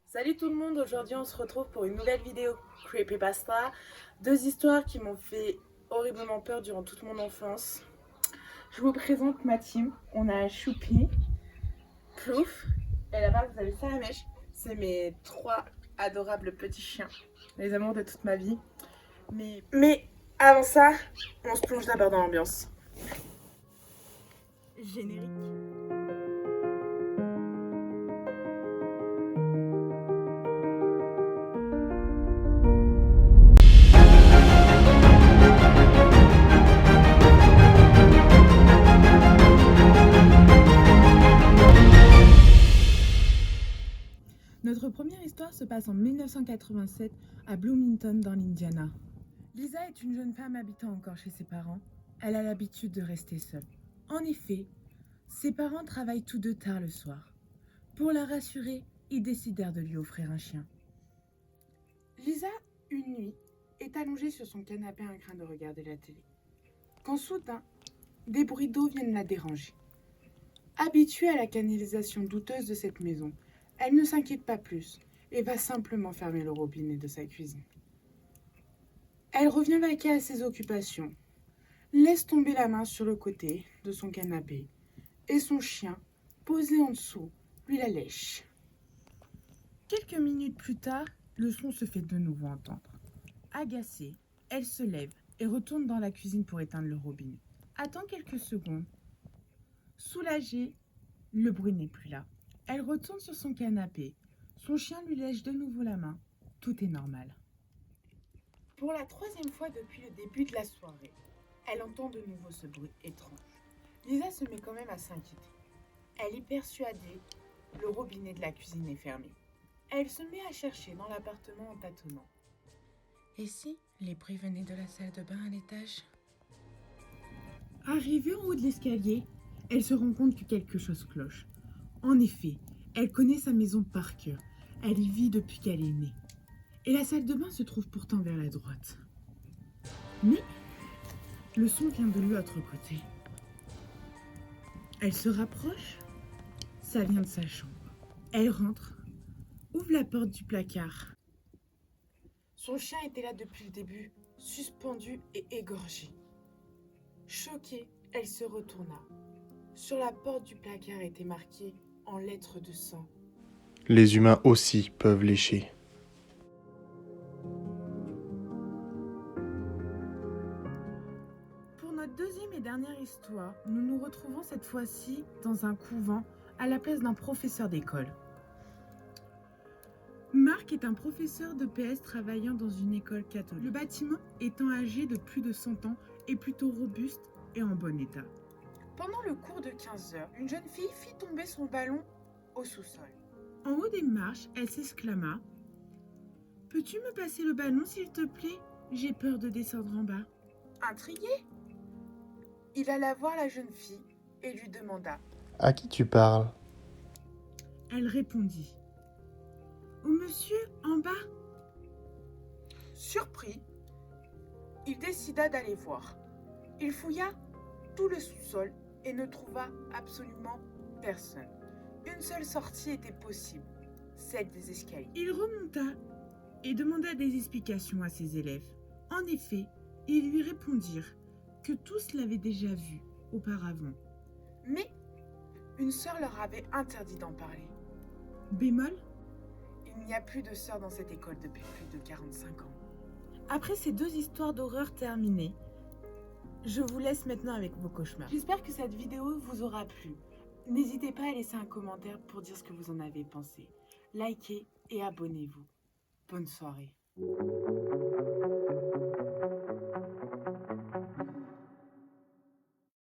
Salut tout le monde, aujourd'hui on se retrouve pour une nouvelle vidéo Creepypasta. Deux histoires qui m'ont fait horriblement peur durant toute mon enfance. Je vous présente ma team. On a Choupi, Plouf, et là-bas vous avez Salamèche. C'est mes trois adorables petits chiens, les amours de toute ma vie. Mais avant ça, on se plonge d'abord dans l'ambiance. Générique. Notre première histoire se passe en 1987 à Bloomington dans l'Indiana. Lisa est une jeune femme habitant encore chez ses parents. Elle a l'habitude de rester seule. En effet, ses parents travaillent tous deux tard le soir. Pour la rassurer, ils décidèrent de lui offrir un chien. Lisa, une nuit, est allongée sur son canapé en train de regarder la télé. Quand soudain, des bruits d'eau viennent la déranger. Habituée à la canalisation douteuse de cette maison, elle ne s'inquiète pas plus et va simplement fermer le robinet de sa cuisine. Elle revient vaquer à ses occupations, laisse tomber la main sur le côté de son canapé et son chien, posé en dessous, lui la lèche. Quelques minutes plus tard, le son se fait de nouveau entendre. Agacée, elle se lève et retourne dans la cuisine pour éteindre le robinet. Attend quelques secondes. Soulagée, le bruit n'est plus là. Elle retourne sur son canapé. Son chien lui lèche de nouveau la main. Tout est normal. Pour la troisième fois depuis le début de la soirée, elle entend de nouveau ce bruit étrange. Lisa se met quand même à s'inquiéter. Elle est persuadée, le robinet de la cuisine est fermé. Elle se met à chercher dans l'appartement en tâtonnant. Et si les bruits venaient de la salle de bain à l'étage? Arrivée en haut de l'escalier, elle se rend compte que quelque chose cloche. En effet, elle connaît sa maison par cœur. Elle y vit depuis qu'elle est née. Et la salle de bain se trouve pourtant vers la droite. Mais le son vient de l'autre côté. Elle se rapproche. Ça vient de sa chambre. Elle rentre, ouvre la porte du placard. Son chien était là depuis le début, suspendu et égorgé. Choquée, elle se retourna. Sur la porte du placard était marqué en lettres de sang: Les humains aussi peuvent lécher. Pour notre deuxième et dernière histoire, nous nous retrouvons cette fois-ci dans un couvent à la place d'un professeur d'école. Marc est un professeur de PS travaillant dans une école catholique. Le bâtiment étant âgé de plus de 100 ans est plutôt robuste et en bon état. Pendant le cours de 15 heures, une jeune fille fit tomber son ballon au sous-sol. En haut des marches, elle s'exclama: « Peux-tu me passer le ballon, s'il te plaît? J'ai peur de descendre en bas. » Intrigué, il alla voir la jeune fille et lui demanda. À qui tu parles? Elle répondit: « Au monsieur, en bas. » Surpris, il décida d'aller voir. Il fouilla tout le sous-sol et ne trouva absolument personne. Une seule sortie était possible, celle des escaliers. Il remonta et demanda des explications à ses élèves. En effet, ils lui répondirent que tous l'avaient déjà vu auparavant. Mais une sœur leur avait interdit d'en parler. Bémol, il n'y a plus de sœurs dans cette école depuis plus de 45 ans. Après ces deux histoires d'horreur terminées, je vous laisse maintenant avec vos cauchemars. J'espère que cette vidéo vous aura plu. N'hésitez pas à laisser un commentaire pour dire ce que vous en avez pensé. Likez et abonnez-vous. Bonne soirée.